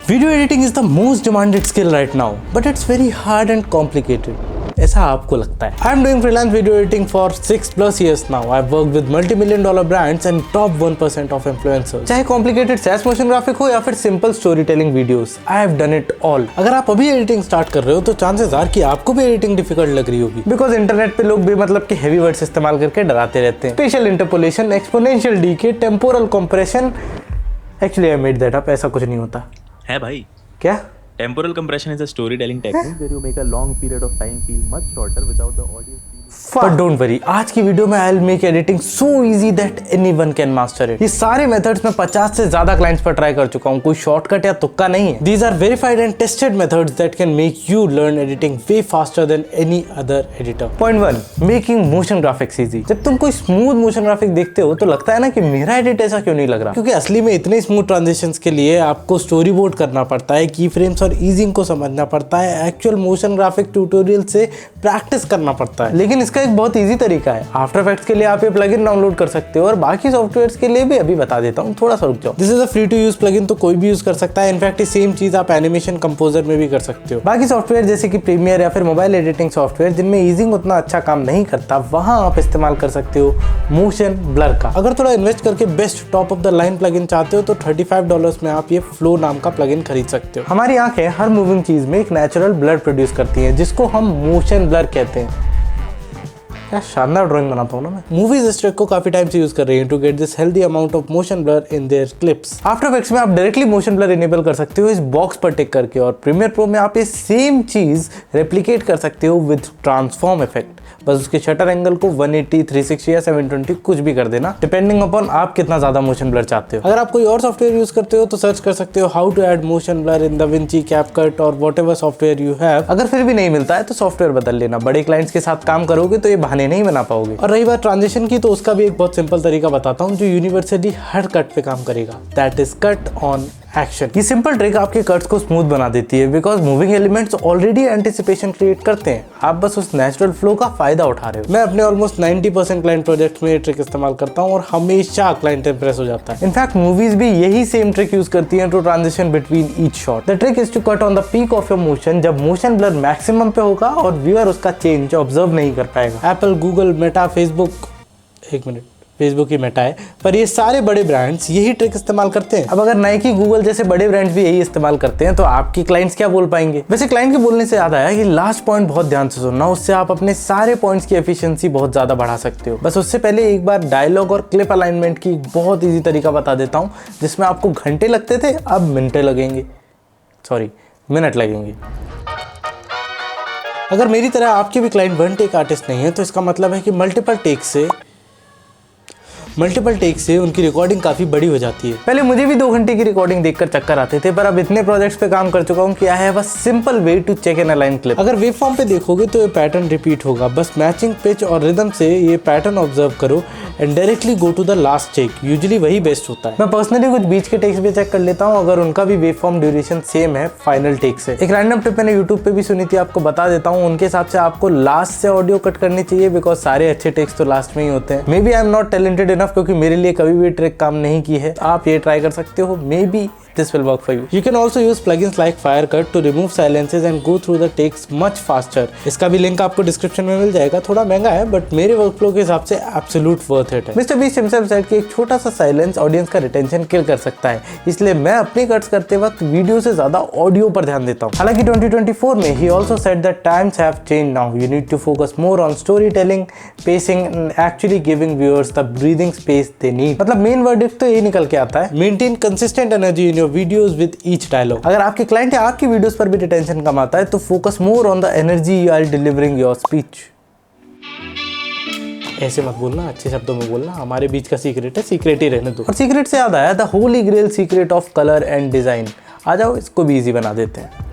Video editing is the most demanded skill right now, but it's very hard and complicated. ऐसा आपको लगता है? I am doing freelance video editing for 6+ years now. I work with multi-million-dollar brands and top 1% of influencers। चाहे complicated SaaS motion graphic हो या फिर simple story telling videos, I have done it all. अगर आप अभी editing start कर रहे हो तो चांसेस आर कि आपको भी एडिटिंग डिफिकल्ट लग रही होगी, बिकॉज इंटरनेट पे लोग भी मतलब कि हेवी वर्ड्स इस्तेमाल करके डराते रहते हैं। Special interpolation, exponential decay, temporal compression. Actually I made that up, ऐसा कुछ नहीं होता है भाई। क्या? Temporal compression is a storytelling technique where you make a long period of time feel much shorter without the audience feeling. But don't worry, आज की video में I'll make editing so easy that anyone can master it। ये सारे methods मैं 50 से ज्यादा clients पर try कर चुका हूँ, कोई शॉर्टकट या तुक्का नहीं है। These are verified and tested methods that can make you learn editing way faster than any other editor। Point 1, making motion graphics easy। जब तुम कोई स्मूथ मोशन ग्राफिक देखते हो तो लगता है ना कि मेरा एडिट ऐसा क्यों नहीं लग रहा, क्योंकि असली में इतने स्मूथ ट्रांजिशंस के लिए आपको स्टोरी बोर्ड करना पड़ता है, की फ्रेम्स और ईजिंग को समझना पड़ता है, एक्चुअल मोशन ग्राफिक ट्यूटोरियल से प्रैक्टिस करना पड़ता है। लेकिन इसका एक बहुत ईजी तरीका है। आफ्टर इफेक्ट्स के लिए आप ये प्लगइन डाउनलोड कर सकते हो और बाकी सॉफ्टवेयर्स के लिए भी अभी बता देता हूँ, थोड़ा सा रुक जाओ। This is a free to use plugin, तो कोई भी यूज कर सकता है। इनफैक्ट सेम चीज आप एनिमेशन कंपोजर में भी कर सकते हो। बाकी सॉफ्टवेयर जैसे कि प्रीमियर या फिर मोबाइल एडिटिंग सॉफ्टवेयर जिनमें ईजिंग उतना अच्छा काम नहीं करता, वहां आप इस्तेमाल कर सकते हो मोशन ब्लर का। अगर थोड़ा इन्वेस्ट करके best top of the line plugin चाहते हो तो $35 में आप ये फ्लो नाम का प्लगइन खरीद सकते हो। हमारी आंखें हर मूविंग चीज में एक नेचुरल ब्लर प्रोड्यूस करती हैं, जिसको हम मोशन ब्लर कहते हैं। क्या शानदार ड्राइंग बनाता हूँ ना मैं। मूवीज इस ट्रिक को काफी टाइम से यूज कर रही हैं to get this healthy amount of motion blur in their clips. After effects में आप डायरेक्टली मोशन ब्लर इनेबल कर सकते हो इस बॉक्स पर टिक करके, और प्रीमियर प्रो में आप ये सेम चीज रेप्लिकेट कर सकते हो विद ट्रांसफॉर्म इफेक्ट। बस उसके शटर एंगल को 180, 360 या 720 कुछ भी कर देना, डिपेंडिंग अपॉन आप कितना ज्यादा मोशन ब्लर चाहते हो। अगर आप कोई और सॉफ्टवेयर यूज करते हो तो सर्च कर सकते हो how to add motion blur in DaVinci, CapCut और व्हाटएवर सॉफ्टवेयर यू हैव। अगर फिर भी नहीं मिलता है तो सॉफ्टवेयर बदल लेना। बड़े क्लाइंट्स के साथ काम करोगे तो ये बहाने नहीं बना पाओगे। और रही बात ट्रांजिशन की, तो उसका भी एक बहुत सिंपल तरीका बताता हूँ जो यूनिवर्सली हर कट पे काम करेगा। That is cut on action. ये सिंपल ट्रिक आपके कट्स को स्मूथ बना देती है, because moving elements already anticipation create करते हैं, आप बस उस नेचुरल फ्लो का फायदा उठा रहे हो। मैं अपने ऑलमोस्ट 90% क्लाइंट प्रोजेक्ट्स में ये ट्रिक इस्तेमाल करता हूँ और हमेशा क्लाइंट इंप्रेस हो जाता है। इनफैक्ट मूवीज भी यही सेम ट्रिक यूज करती हैं to transition between each shot. The trick is to cut on the peak of your motion, जब मोशन ब्लर मैक्सिमम पे होगा और व्यूअर उसका चेंज ऑब्जर्व नहीं कर पाएगा। एप्पल, गूगल, मेटा, फेसबुक ही मेटा है, पर ये सारे बड़े ब्रांड्स यही ट्रिक इस्तेमाल करते हैं। अब अगर नाइकी, गूगल जैसे बड़े ब्रांड्स भी यही इस्तेमाल करते हैं तो आपकी क्लाइंट्स क्या बोल पाएंगे? वैसे क्लाइंट के बोलने से याद आया कि लास्ट पॉइंट बहुत ध्यान से सुनना, उससे आप अपने सारे पॉइंट्स की एफिशिएंसी बहुत ज्यादा बढ़ा सकते हो। बस उससे पहले एक बार डायलॉग और क्लिप अलाइनमेंट की बहुत ईजी तरीका बता देता हूँ, जिसमें आपको घंटे लगते थे अब मिनट लगेंगे। अगर मेरी तरह आपके भी क्लाइंट वन टेक आर्टिस्ट नहीं है तो इसका मतलब है कि मल्टीपल टेक से उनकी रिकॉर्डिंग काफी बड़ी हो जाती है। पहले मुझे भी 2 घंटे की रिकॉर्डिंग देखकर चक्कर आते थे, पर अब इतने प्रोजेक्ट्स पे काम कर चुका हूँ कि I have a simple way to check and align clip. अगर वेव फॉर्म पे देखोगे तो ये पैटर्न रिपीट होगा, बस मैचिंग पिच और रिदम से ये पैटर्न ऑब्जर्व करो and directly go to the last take. Usually वही बेस्ट होता है। मैं पर्सनली कुछ बीच के टेक्स भी चेक कर लेता हूँ अगर उनका भी वेव फॉर्म ड्यूरेशन सेम है फाइनल टेक से। एक रैंडम टिप मैंने यूट्यूब पे भी सुनी थी, आपको बता देता हूँ। उनके हिसाब से आपको लास्ट से ऑडियो कट करनी चाहिए, बिकॉज सारे अच्छे टेक्स तो लास्ट में ही होते हैं। Maybe I am not talented enough, क्योंकि मेरे लिए कभी भी ट्रिक काम नहीं की है। आप ये ट्राई कर सकते हो, may be this will work for you. You can also use plugins like Firecut to remove silences and go through the takes much faster. इसका भी लिंक आपको डिस्क्रिप्शन में मिल जाएगा। थोड़ा महंगा है बट मेरे वर्कफ्लो के हिसाब से एब्सोल्यूट वर्थ इट है। मिस्टर बीस्ट हिमसेल्फ सेड कि एक छोटा सा साइलेंस ऑडियंस का रिटेंशन किल कर सकता है, इसलिए मैं अपनी कट्स करते वक्त वीडियो से ज्यादा ऑडियो पर ध्यान देता हूँ। हालांकि 2024 में ही also said that times have changed now, you need to focus more on story telling, pacing and actually giving viewers the breathing space they need. मतलब मेन वर्डिक्ट तो यही निकल के आता है, maintain consistent energy in your videos with each dialogue. अगर आपके client या आपकी वीडियोस पर भी रिटेंशन कम आता है तो focus more on the energy you are delivering your speech. ऐसे मत बोलना, अच्छे शब्दों में बोलना। हमारे बीच का सीक्रेट है, सीक्रेट ही रहने दो। और सीक्रेट से याद आया, the holy grail secret of colour and design. आ जाओ, इसको भी इजी बना देते हैं।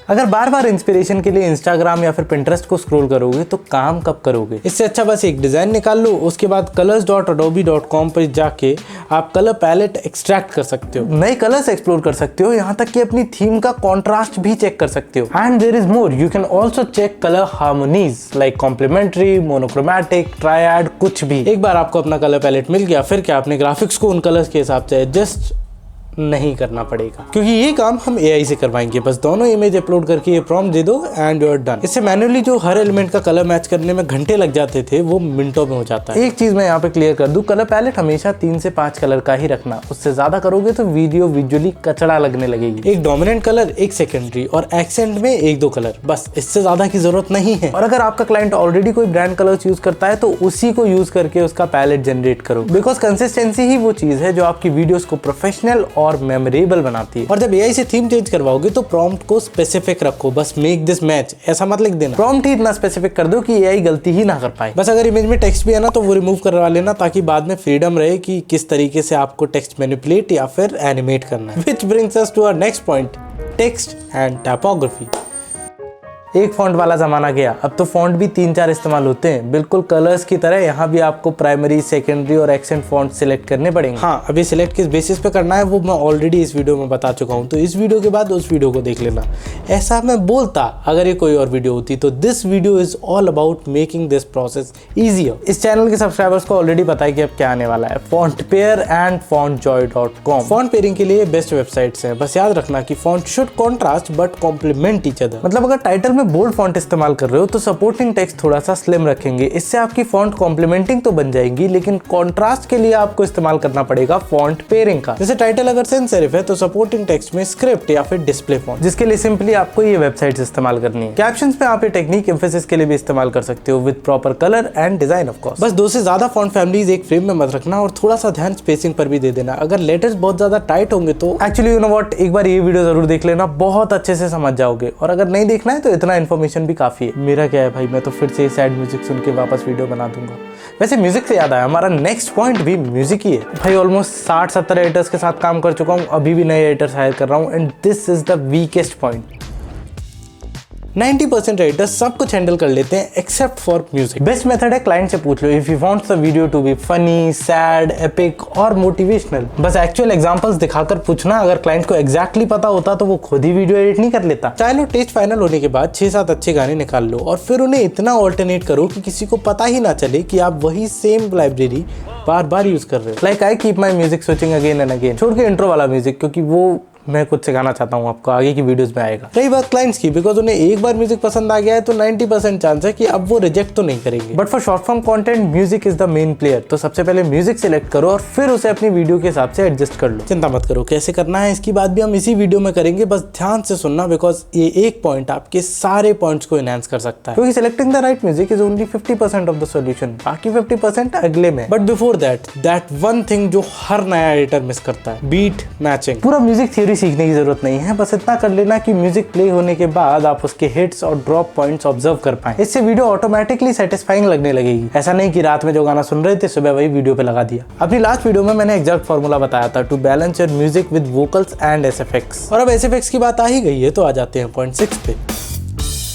अगर बार बार इंस्पिरेशन के लिए इंस्टाग्राम या फिर पिंटरेस्ट को स्क्रॉल करोगे तो काम कब करोगे? इससे अच्छा बस एक डिजाइन निकाल लो, उसके बाद colors.adobe.com पर जाके आप कलर पैलेट एक्सट्रैक्ट कर सकते हो, नए कलर्स एक्सप्लोर कर सकते हो, यहाँ तक कि अपनी थीम का कॉन्ट्रास्ट भी चेक कर सकते हो। And there is more, you can also check colour harmonies like complementary, monochromatic, triad, कुछ भी। एक बार आपको अपना कलर पैलेट मिल गया, फिर क्या, अपने ग्राफिक्स को उन कलर्स के हिसाब से एडजस्ट नहीं करना पड़ेगा, क्योंकि ये काम हम AI से करवाएंगे। बस दोनों इमेज अपलोड करके ये प्रॉम्प्ट दे दो एंड यू आर डन। इससे मैन्युअली जो हर एलिमेंट का कलर मैच करने में घंटे लग जाते थे वो मिनटों में हो जाता है। एक चीज मैं यहाँ पे क्लियर कर दूं, कलर पैलेट हमेशा 3 से 5 कलर का ही रखना। उससे ज्यादा करोगे तो वीडियो विजुअली कचड़ा लगने लगेगी। एक डोमिनेंट कलर, एक सेकेंडरी और एक्सेंट में 1-2 कलर, बस इससे ज्यादा की जरूरत नहीं है। और अगर आपका क्लाइंट ऑलरेडी कोई ब्रांड कलर्स यूज करता है तो उसी को यूज करके उसका पैलेट जनरेट करो, बिकॉज कंसिस्टेंसी ही वो चीज है जो आपकी वीडियोस को प्रोफेशनल और मेमोरेबल बनाती है। और जब AI से थीम चेंज करवाओगे तो प्रॉम्प्ट को स्पेसिफिक रखो, बस मेक दिस मैच ऐसा मत लिख देना। प्रॉम्प्ट ही इतना स्पेसिफिक कर दो कि AI गलती ही ना कर पाए। बस अगर इमेज में टेक्स्ट भी है ना तो वो रिमूव करवा लेना, ताकि बाद में फ्रीडम रहे कि किस तरीके से आपको टेक्स्ट मैनिपुलेट या फिर एनिमेट करना है। Which brings us to our next point, text and typography। एक फॉन्ट वाला जमाना गया, अब तो फॉन्ट भी 3-4 इस्तेमाल होते हैं, बिल्कुल कलर्स की तरह। यहाँ भी आपको प्राइमरी, सेकेंडरी और एक्सेंट फॉन्ट सिलेक्ट करने पड़ेंगे। हाँ, अभी सिलेक्ट किस बेसिस पे करना है वो मैं ऑलरेडी इस वीडियो में बता चुका हूँ, तो इस वीडियो के बाद उस वीडियो को देख लेना। ऐसा मैं बोलता अगर ये कोई और वीडियो होती, तो this video is all about making this process easier. इस चैनल के सब्सक्राइबर्स को ऑलरेडी पता है कि अब क्या आने वाला है, FontPair and fontjoy.com। Font pairing के लिए बेस्ट वेबसाइट्स हैं। बस याद रखना कि font should contrast but complement each other. मतलब अगर टाइटल में बोल्ड फॉन्ट इस्तेमाल कर रहे हो तो सपोर्टिंग टेक्स्ट थोड़ा सा स्लिम रखेंगे। इससे आपकी फॉन्ट कॉम्प्लीमेंटिंग तो बन जाएंगी, लेकिन कॉन्ट्रास्ट के लिए आपको इस्तेमाल करना पड़ेगा फॉन्ट पेयरिंग का। जैसे टाइटल अगर सेंस सेरिफ है तो सपोर्टिंग टेक्स्ट में स्क्रिप्ट या फिर डिस्प्ले फॉन्ट, जिसके लिए सिंपली आपको ये वेबसाइट्स इस्तेमाल करनी है। कैप्शंस में आप ये टेक्निक एम्फेसिस के लिए भी इस्तेमाल कर सकते हो with proper colour and design of course. बस 2 से ज्यादा फॉन्ट फैमिलीज एक फ्रेम में मत रखना और थोड़ा सा ध्यान स्पेसिंग पर भी दे देना। अगर लेटर्स बहुत ज्यादा टाइट होंगे तो एक्चुअली यू नो व्हाट, एक बार ये वीडियो जरूर देख लेना, बहुत अच्छे से समझ जाओगे। और अगर नहीं देखना है तो इतना इन्फॉर्मेशन भी काफी है। मेरा क्या है भाई, मैं तो फिर से सैड म्यूजिक सुन के वापस वीडियो बना दूंगा। वैसे म्यूजिक से याद आया, हमारा नेक्स्ट पॉइंट भी म्यूजिक ही है भाई। ऑलमोस्ट 60-70 एडिटर्स के साथ काम कर चुका हूँ, अभी भी नए एडिटर्स हायर कर रहा हूँ, and this is the weakest point. 90% editors सब कुछ हैंडल कर लेते हैं except for music. Best method है क्लाइंट से पूछ लो if you want the video to be funny, sad, epic और मोटिवेशनल। बस एक्चुअल एग्जांपल्स दिखाकर पूछना। अगर क्लाइंट को एग्जैक्टली पता होता तो वो खुद ही वीडियो एडिट नहीं कर लेता। चाहे लो टेस्ट फाइनल होने के बाद 6-7 अच्छे गाने निकाल लो और फिर उन्हें इतना ऑल्टरनेट करो कि किसी को पता ही ना चले कि आप वही सेम लाइब्रेरी बार बार यूज कर रहे हो। Like I keep my music switching again and again, छोड़ के इंट्रो वाला म्यूजिक, क्योंकि वो मैं खुद से गाना चाहता हूँ, आपको आगे की वीडियोस में आएगा। रही बात क्लाइंट्स की, बिकॉज उन्हें एक बार म्यूजिक पसंद आ गया है तो 90% चांस है कि अब वो रिजेक्ट तो नहीं करेंगे। But for short form content music is the main player. तो सबसे पहले म्यूजिक सिलेक्ट करो और फिर उसे अपनी वीडियो के हिसाब से एडजस्ट कर लो। चिंता मत करो कैसे करना है, इसकी बात भी हम इसी वीडियो में करेंगे, बस ध्यान से सुनना, बिकॉज ये एक पॉइंट आपके सारे पॉइंट्स को एनहांस कर सकता है। क्योंकि selecting the right music is only 50% of the solution, बाकी 50% अगले में। But before that one thing जो हर नया एडिटर मिस करता है, बीट मैचिंग। पूरा म्यूजिक थ्योरी सीखने की जरूरत नहीं है, बस इतना कर लेना कि म्यूजिक प्ले होने के बाद आप उसके हिट्स और ड्रॉप पॉइंट्स ऑब्जर्व कर पाएं। इससे वीडियो ऑटोमेटिकली सेटिस्फाइंग लगने लगेगी। ऐसा नहीं कि रात में जो गाना सुन रहे थे सुबह वही वीडियो पे लगा दिया। अपनी लास्ट वीडियो में मैंने एग्जैक्ट फॉर्मूला बताया था to balance your music with vocals and SFX. और अब एसएफएक्स की बात आ ही गई है तो आ जाते हैं पॉइंट 6 पे।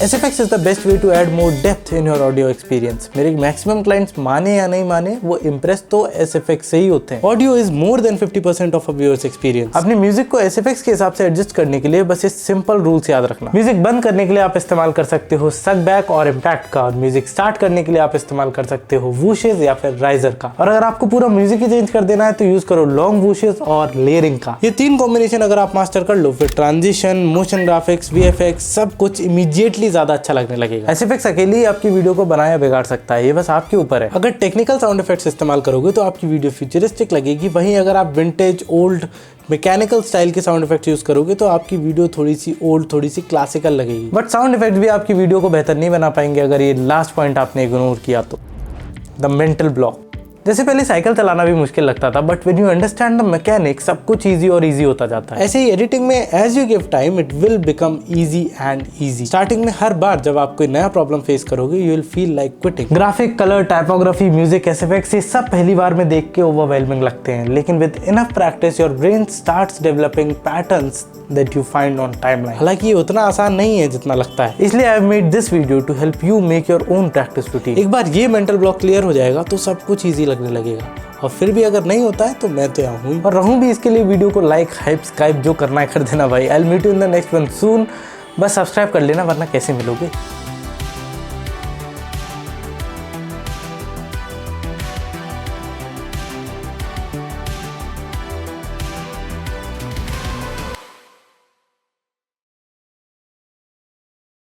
SFX is the best way to add more depth in your audio experience। मेरे मैक्सिमम क्लाइंट्स माने या नहीं माने, वो इम्प्रेस तो SFX से ही होते हैं। Audio is more than 50% of a viewers experience. अपने म्यूजिक को SFX के हिसाब से एडजस्ट करने के लिए बस ये सिंपल रूल्स याद रखना। म्यूजिक बंद करने के लिए आप इस्तेमाल कर सकते हो सक बैक और इम्पैक्ट का, और म्यूजिक स्टार्ट करने के लिए आप इस्तेमाल कर सकते हो वूशेस या फिर राइजर का। और अगर आपको पूरा म्यूजिक ही चेंज कर देना है तो यूज करो लॉन्ग वूशेस और लेयरिंग का। ये 3 कॉम्बिनेशन अगर आप मास्टर कर लो, फिर ट्रांजिशन, मोशन ग्राफिक्स, VFX सब कुछ इमीडिएटली ज्यादा अच्छा लगने लगेगा। SFX अकेले ही आपकी वीडियो को बनाया बिगाड़ सकता है, ये बस आपके ऊपर है। अगर टेक्निकल साउंड इफेक्ट्स इस्तेमाल करोगे तो आपकी वीडियो फ्यूचरिस्टिक लगेगी, वहीं अगर आप विंटेज, ओल्ड, मैकेनिकल स्टाइल के साउंड इफेक्ट्स यूज करोगे तो आपकी वीडियो थोड़ी सी ओल्ड, थोड़ी सी क्लासिकल लगेगी। बट साउंड इफेक्ट भी आपकी वीडियो को बेहतर नहीं बना पाएंगे अगर ये लास्ट पॉइंट आपने इग्नोर किया तो, द मेंटल ब्लॉक। जैसे पहले साइकिल चलाना भी मुश्किल लगता था, but when you understand the mechanic सब कुछ इजी और इजी होता जाता है। ऐसे ही एडिटिंग में as you give time it will become easy and easy. Starting में हर बार जब आप कोई नया प्रॉब्लम फेस करोगे you will feel like quitting. Graphic, colour, typography, music, SFX, ये सब पहली बार में देख के ओवरवेलमिंग लगते हैं, लेकिन with enough practice your brain starts developing patterns that you find on timeline। हालांकि ये उतना आसान नहीं है जितना लगता है, इसलिए I have made this video to help you make your own practice routine। एक बार ये मेंटल ब्लॉक क्लियर हो जाएगा तो सब कुछ इजी लगने लगेगा, और फिर भी अगर नहीं होता है तो मैं तो यहाँ हूँ और रहूँ भी। इसके लिए वीडियो को लाइक, हाइप, स्काइप जो करना है कर देना भाई। I'll meet you in the next one soon। बस सब्सक्राइब कर लेना वरना कैसे मिलोगे।